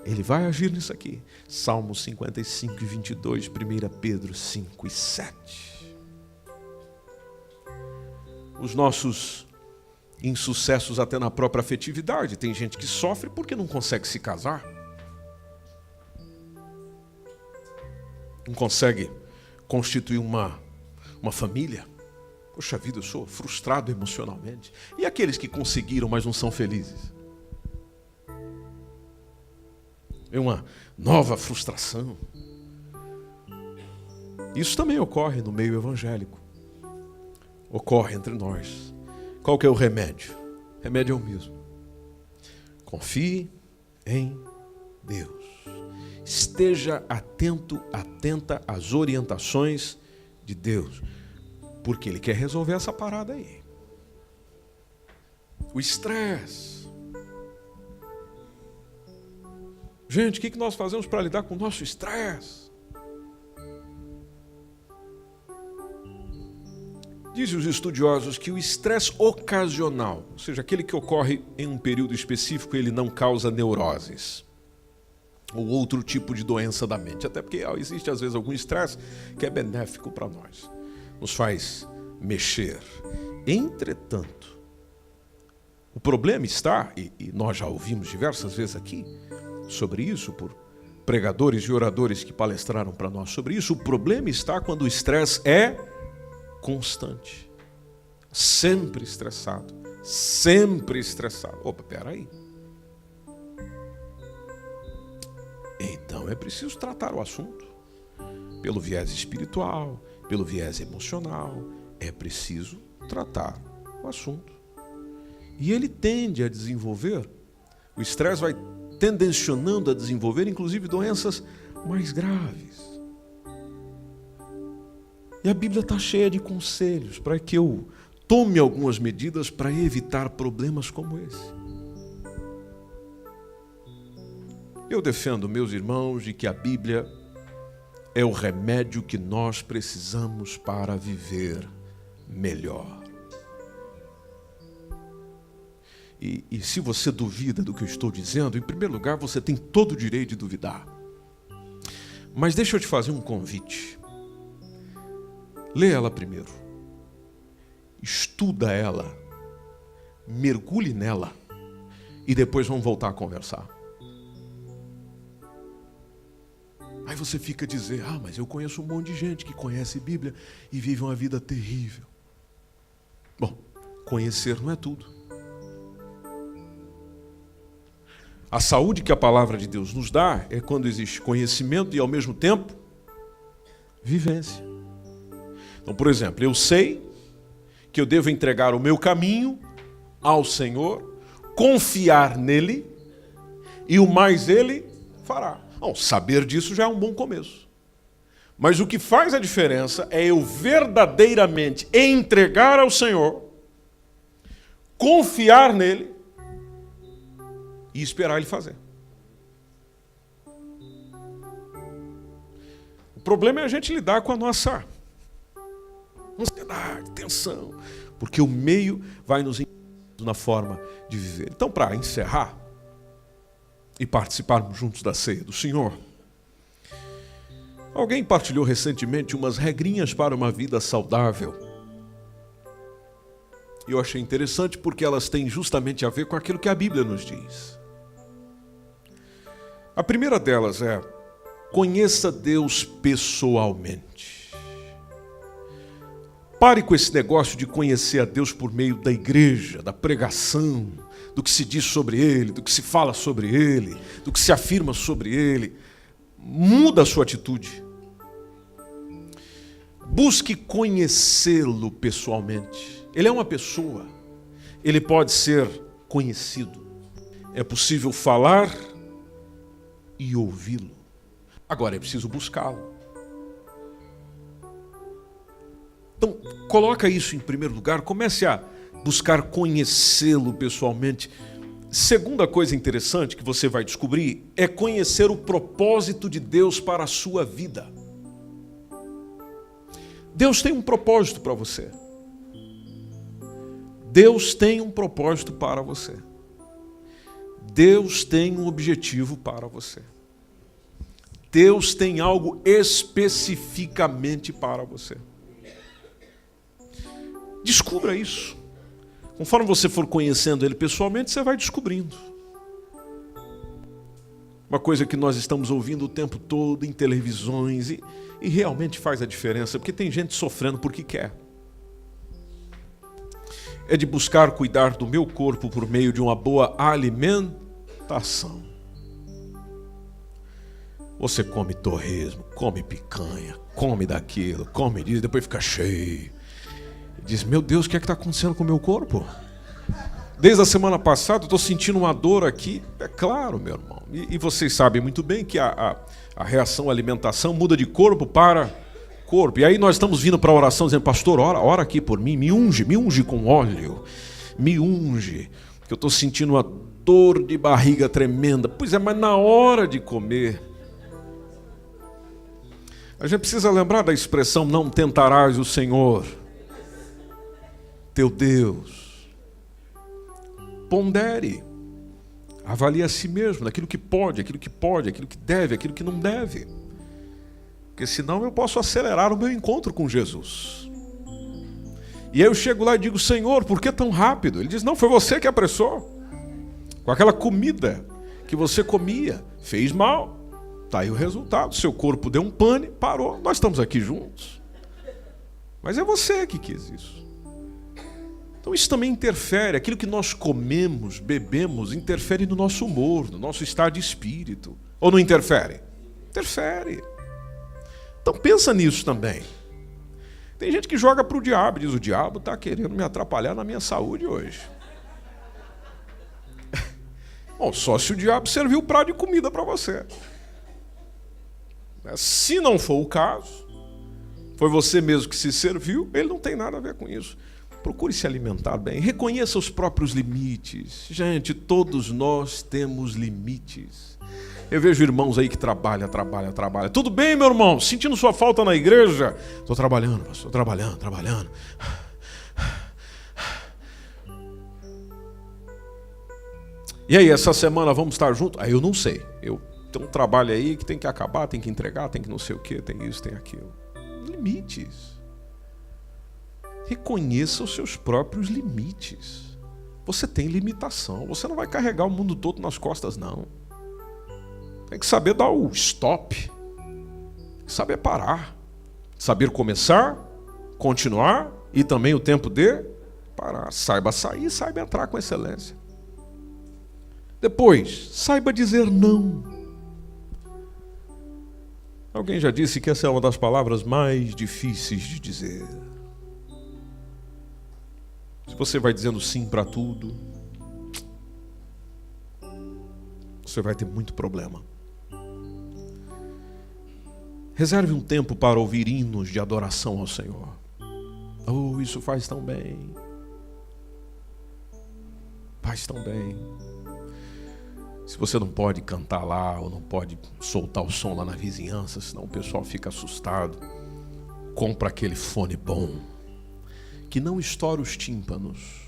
Speaker 2: Ele vai agir nisso aqui. Salmos 55 e 22, 1 Pedro 5 e 7. Os nossos insucessos até na própria afetividade. Tem gente que sofre porque não consegue se casar. Não consegue constituir uma família. Poxa vida, eu sou frustrado emocionalmente. E aqueles que conseguiram, mas não são felizes? É uma nova frustração. Isso também ocorre no meio evangélico. Ocorre entre nós. Qual que é o remédio? O remédio é o mesmo. Confie em Deus. esteja atento, atenta às orientações de Deus, porque Ele quer resolver essa parada aí. O estresse. Gente, o que nós fazemos para lidar com o nosso estresse? Dizem os estudiosos que o estresse ocasional, ou seja, aquele que ocorre em um período específico, ele não causa neuroses ou outro tipo de doença da mente. Até porque existe às vezes algum estresse que é benéfico para nós, nos faz mexer. Entretanto, o problema está, e nós já ouvimos diversas vezes aqui sobre isso, por pregadores e oradores que palestraram para nós sobre isso, o problema está quando o estresse é constante, sempre estressado, sempre estressado. Opa, peraí. Então é preciso tratar o assunto pelo viés espiritual, pelo viés emocional. É preciso tratar o assunto. E ele tende a desenvolver, o estresse vai tendencionando a desenvolver, inclusive, doenças mais graves. E a Bíblia está cheia de conselhos para que eu tome algumas medidas para evitar problemas como esse. Eu defendo, meus irmãos, de que a Bíblia é o remédio que nós precisamos para viver melhor. E se você duvida do que eu estou dizendo, em primeiro lugar, você tem todo o direito de duvidar. Mas deixa eu te fazer um convite. Lê ela primeiro. Estuda ela. Mergulhe nela. E depois vamos voltar a conversar. Aí você fica a dizer, mas eu conheço um monte de gente que conhece Bíblia e vive uma vida terrível. Bom, conhecer não é tudo. A saúde que a palavra de Deus nos dá é quando existe conhecimento e, ao mesmo tempo, vivência. Então, por exemplo, eu sei que eu devo entregar o meu caminho ao Senhor, confiar nele e o mais ele fará. Bom, saber disso já é um bom começo. Mas o que faz a diferença é eu verdadeiramente entregar ao Senhor, confiar nele e esperar ele fazer. O problema é a gente lidar com a nossa ansiedade, tensão, porque o meio vai nos ensinando na forma de viver. Então, para encerrar e participarmos juntos da ceia do Senhor, alguém partilhou recentemente umas regrinhas para uma vida saudável. E eu achei interessante porque elas têm justamente a ver com aquilo que a Bíblia nos diz. A primeira delas é: conheça Deus pessoalmente. Pare com esse negócio de conhecer a Deus por meio da igreja, da pregação, do que se diz sobre Ele, do que se fala sobre Ele, do que se afirma sobre Ele. Muda a sua atitude. Busque conhecê-lo pessoalmente. Ele é uma pessoa. Ele pode ser conhecido. É possível falar e ouvi-lo. Agora é preciso buscá-lo. Então, coloca isso em primeiro lugar, comece a buscar conhecê-lo pessoalmente. Segunda coisa interessante que você vai descobrir é conhecer o propósito de Deus para a sua vida. Deus tem um propósito para você. Deus tem um propósito para você. Deus tem um objetivo para você. Deus tem algo especificamente para você. Descubra isso. Conforme você for conhecendo Ele pessoalmente, você vai descobrindo. Uma coisa que nós estamos ouvindo o tempo todo em televisões e realmente faz a diferença, porque tem gente sofrendo porque quer. É de buscar cuidar do meu corpo por meio de uma boa alimentação. Você come torresmo, come picanha, come daquilo, come disso, depois fica cheio. Diz, meu Deus, o que é que está acontecendo com o meu corpo? Desde a semana passada eu estou sentindo uma dor aqui. É claro, meu irmão, E vocês sabem muito bem que a reação à alimentação muda de corpo para corpo. E aí nós estamos vindo para a oração dizendo, pastor, ora aqui por mim, me unge com óleo, me unge, porque eu estou sentindo uma dor de barriga tremenda. Pois é, mas na hora de comer, a gente precisa lembrar da expressão, não tentarás o Senhor, teu Deus. Pondere, avalie a si mesmo, naquilo que pode, aquilo que deve, aquilo que não deve. Porque senão eu posso acelerar o meu encontro com Jesus. E aí eu chego lá e digo, Senhor, por que tão rápido? Ele diz, não, foi você que apressou. Com aquela comida que você comia, fez mal. Está aí o resultado, seu corpo deu um pane, parou, nós estamos aqui juntos. Mas é você que quis isso. Então isso também interfere, aquilo que nós comemos, bebemos, interfere no nosso humor, no nosso estado de espírito. Ou não interfere? Interfere. Então pensa nisso também. Tem gente que joga para o diabo, diz, o diabo está querendo me atrapalhar na minha saúde hoje. Bom, só se o diabo serviu o prato de comida para você. Se não for o caso, foi você mesmo que se serviu, ele não tem nada a ver com isso. Procure se alimentar bem, reconheça os próprios limites. Gente, todos nós temos limites. Eu vejo irmãos aí que trabalham. Tudo bem, meu irmão? Sentindo sua falta na igreja? Estou trabalhando, pastor, trabalhando. E aí, essa semana vamos estar juntos? Eu não sei. Tem um trabalho aí que tem que acabar, tem que entregar, tem que não sei o quê, tem isso, tem aquilo. Limites. Reconheça os seus próprios limites. Você tem limitação. Você não vai carregar o mundo todo nas costas, não. Tem que saber dar o stop. Tem que saber parar. Saber começar, continuar e também o tempo de parar. Saiba sair, saiba entrar com excelência. Depois, saiba dizer não. Alguém já disse que essa é uma das palavras mais difíceis de dizer. Se você vai dizendo sim para tudo, você vai ter muito problema. Reserve um tempo para ouvir hinos de adoração ao Senhor. Oh, isso faz tão bem. Faz tão bem. Se você não pode cantar lá, ou não pode soltar o som lá na vizinhança, senão o pessoal fica assustado, compra aquele fone bom, que não estoura os tímpanos,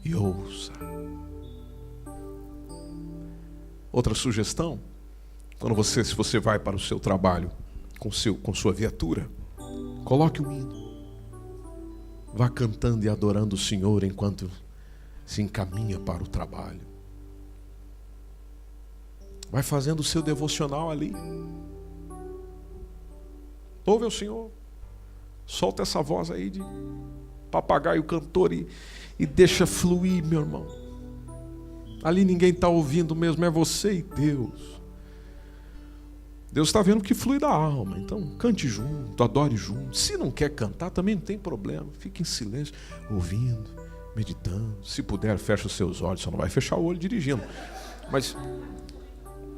Speaker 2: e ouça. Outra sugestão, se você vai para o seu trabalho com sua viatura, coloque um hino. Vá cantando e adorando o Senhor enquanto se encaminha para o trabalho. Vai fazendo o seu devocional ali. Ouve ao Senhor. Solta essa voz aí de papagaio cantor e deixa fluir, meu irmão. Ali ninguém está ouvindo mesmo, é você e Deus. Deus está vendo que flui da alma. Então cante junto, adore junto. Se não quer cantar, também não tem problema. Fique em silêncio, ouvindo, meditando. Se puder, fecha os seus olhos. Só não vai fechar o olho dirigindo. Mas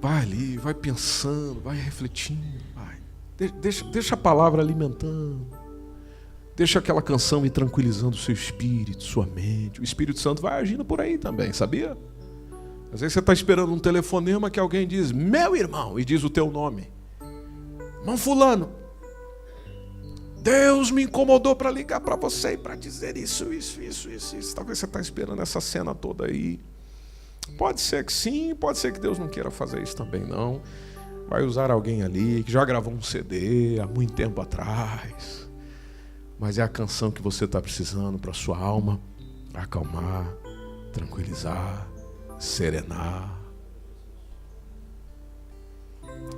Speaker 2: vai ali, vai pensando, vai refletindo. Vai. Deixa a palavra alimentando. Deixa aquela canção ir tranquilizando o seu espírito, sua mente. O Espírito Santo vai agindo por aí também, sabia? Às vezes você está esperando um telefonema que alguém diz, meu irmão, e diz o teu nome. Irmão fulano, Deus me incomodou para ligar para você e para dizer isso. Talvez você está esperando essa cena toda aí. Pode ser que sim, pode ser que Deus não queira fazer isso também não. Vai usar alguém ali que já gravou um CD há muito tempo atrás. Mas é a canção que você está precisando para a sua alma acalmar, tranquilizar, serenar.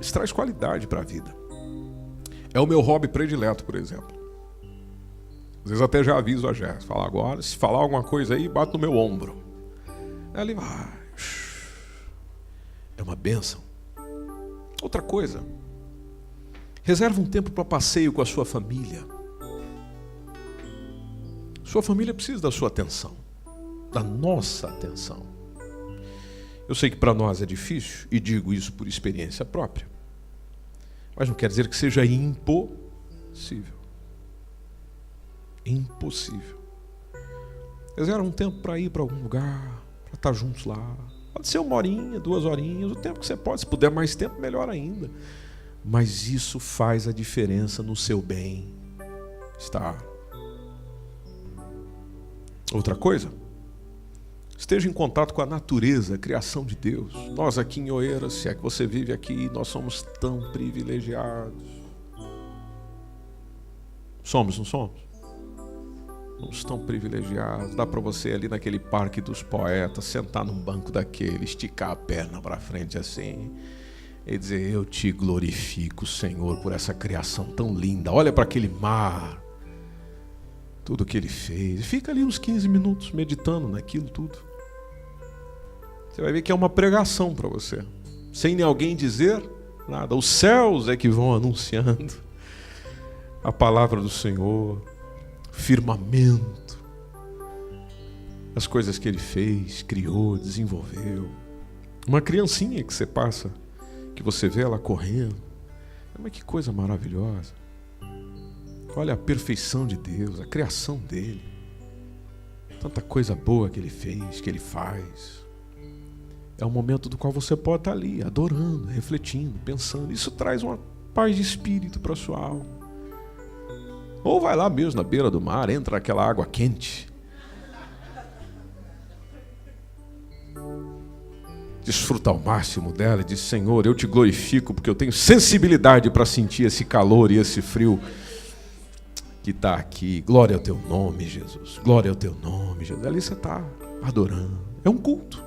Speaker 2: Isso traz qualidade para a vida. É o meu hobby predileto, por exemplo. Às vezes até já aviso a Jéssica. Fala agora, se falar alguma coisa aí, bate no meu ombro. Ela vai. É uma bênção. Outra coisa. Reserva um tempo para passeio com a sua família. Sua família precisa da sua atenção. Da nossa atenção. Eu sei que para nós é difícil, e digo isso por experiência própria. Mas não quer dizer que seja impossível. Impossível. Reserva um tempo para ir para algum lugar, para estar juntos lá. Pode ser 1 horinha, 2 horinhas, o tempo que você pode. Se puder mais tempo, melhor ainda. Mas isso faz a diferença no seu bem-estar. Outra coisa, esteja em contato com a natureza, a criação de Deus. Nós aqui em Oeiras, se é que você vive aqui, nós somos tão privilegiados. Somos, não somos? Somos tão privilegiados. Dá para você ali naquele Parque dos Poetas, sentar num banco daquele, esticar a perna para frente assim e dizer: eu te glorifico, Senhor, por essa criação tão linda. Olha para aquele mar, tudo que ele fez. Fica ali uns 15 minutos meditando naquilo tudo. Você vai ver que é uma pregação para você, sem nem alguém dizer nada. Os céus é que vão anunciando a palavra do Senhor, firmamento, as coisas que ele fez, criou, desenvolveu. Uma criancinha que você passa, que você vê ela correndo. Mas que coisa maravilhosa. Olha a perfeição de Deus, a criação dele. Tanta coisa boa que ele fez, que ele faz. É um momento do qual você pode estar ali, adorando, refletindo, pensando. Isso traz uma paz de espírito para a sua alma. Ou vai lá mesmo na beira do mar, entra naquela água quente. Desfruta ao máximo dela e diz: Senhor, eu te glorifico porque eu tenho sensibilidade para sentir esse calor e esse frio que está aqui. Glória ao teu nome, Jesus. Glória ao teu nome, Jesus. Ali você está adorando. É um culto.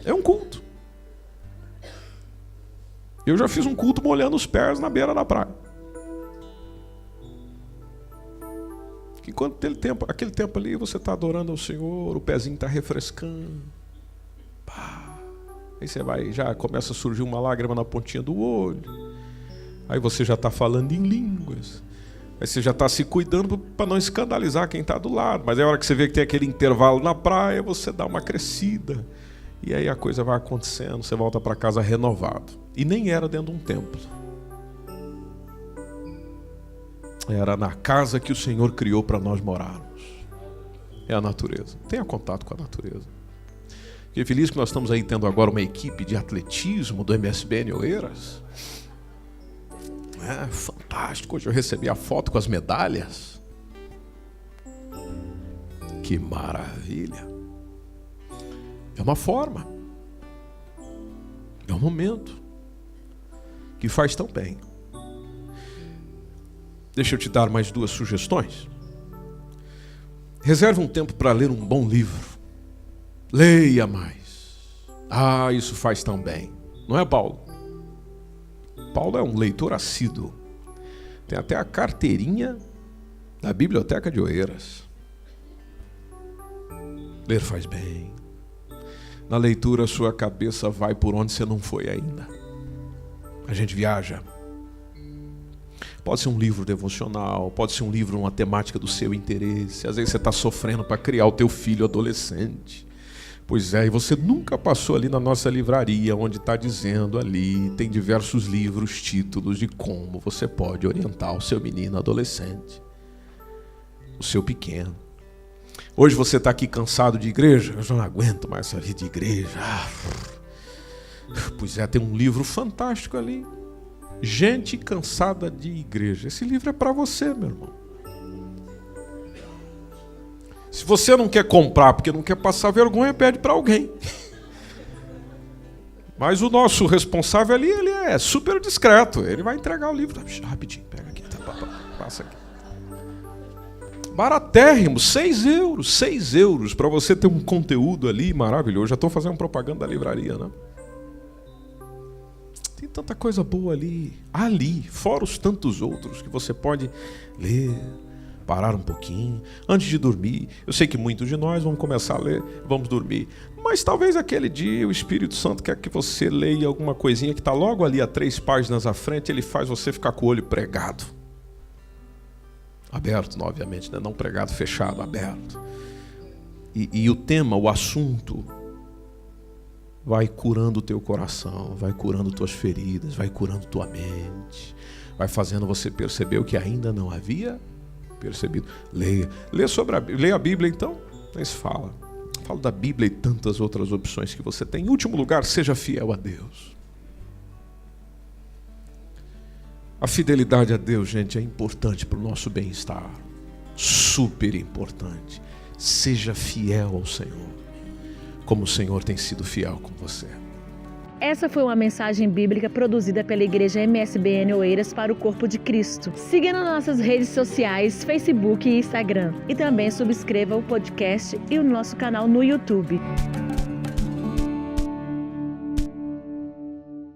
Speaker 2: É um culto. Eu já fiz um culto molhando os pés na beira da praia. Enquanto aquele tempo ali você está adorando ao Senhor, o pezinho está refrescando. Pá. Aí você vai, já começa a surgir uma lágrima na pontinha do olho. Aí você já está falando em línguas. Aí você já está se cuidando para não escandalizar quem está do lado. Mas é a hora que você vê que tem aquele intervalo na praia, você dá uma crescida. E aí a coisa vai acontecendo, você volta para casa renovado. E nem era dentro de um templo. Era na casa que o Senhor criou para nós morarmos. É a natureza. Tenha contato com a natureza. Fiquei feliz que nós estamos aí tendo agora uma equipe de atletismo do MSBN Oeiras. É fantástico. Hoje eu recebi a foto com as medalhas. Que maravilha. É uma forma. É um momento que faz tão bem. Deixa eu te dar mais 2 sugestões. Reserve um tempo para ler um bom livro. Leia mais. Ah, isso faz tão bem. Não é, Paulo? Paulo é um leitor assíduo. Tem até a carteirinha da Biblioteca de Oeiras. Ler faz bem. Na leitura, a sua cabeça vai por onde você não foi ainda. A gente viaja. Pode ser um livro devocional, pode ser um livro, uma temática do seu interesse. Às vezes você está sofrendo para criar o teu filho adolescente. Pois é, e você nunca passou ali na nossa livraria, onde está dizendo ali, tem diversos livros, títulos de como você pode orientar o seu menino adolescente, o seu pequeno. Hoje você está aqui cansado de igreja? Eu já não aguento mais essa vida de igreja. Pois é, tem um livro fantástico ali. Gente cansada de igreja. Esse livro é para você, meu irmão. Se você não quer comprar porque não quer passar vergonha, pede para alguém. Mas o nosso responsável ali, ele é super discreto. Ele vai entregar o livro. Rapidinho, pega aqui. Passa aqui. Baratérrimo, 6 euros. 6 euros para você ter um conteúdo ali maravilhoso. Já estou fazendo propaganda da livraria, né? Tem tanta coisa boa ali, fora os tantos outros que você pode ler, parar um pouquinho, antes de dormir. Eu sei que muitos de nós vamos começar a ler, vamos dormir. Mas talvez aquele dia o Espírito Santo quer que você leia alguma coisinha que está logo ali a 3 páginas à frente, ele faz você ficar com o olho pregado. Aberto, obviamente, né? Não pregado, fechado, aberto. E o tema, o assunto, vai curando o teu coração, vai curando tuas feridas, vai curando tua mente, vai fazendo você perceber o que ainda não havia percebido. Leia a Bíblia então, mas fala da Bíblia e tantas outras opções que você tem. Em último lugar, seja fiel a Deus. A fidelidade a Deus, gente, é importante para o nosso bem-estar, super importante. Seja fiel ao Senhor, como o Senhor tem sido fiel com você.
Speaker 3: Essa foi uma mensagem bíblica produzida pela Igreja MSBN Oeiras para o Corpo de Cristo. Siga nas nossas redes sociais, Facebook e Instagram. E também subscreva o podcast e o nosso canal no YouTube.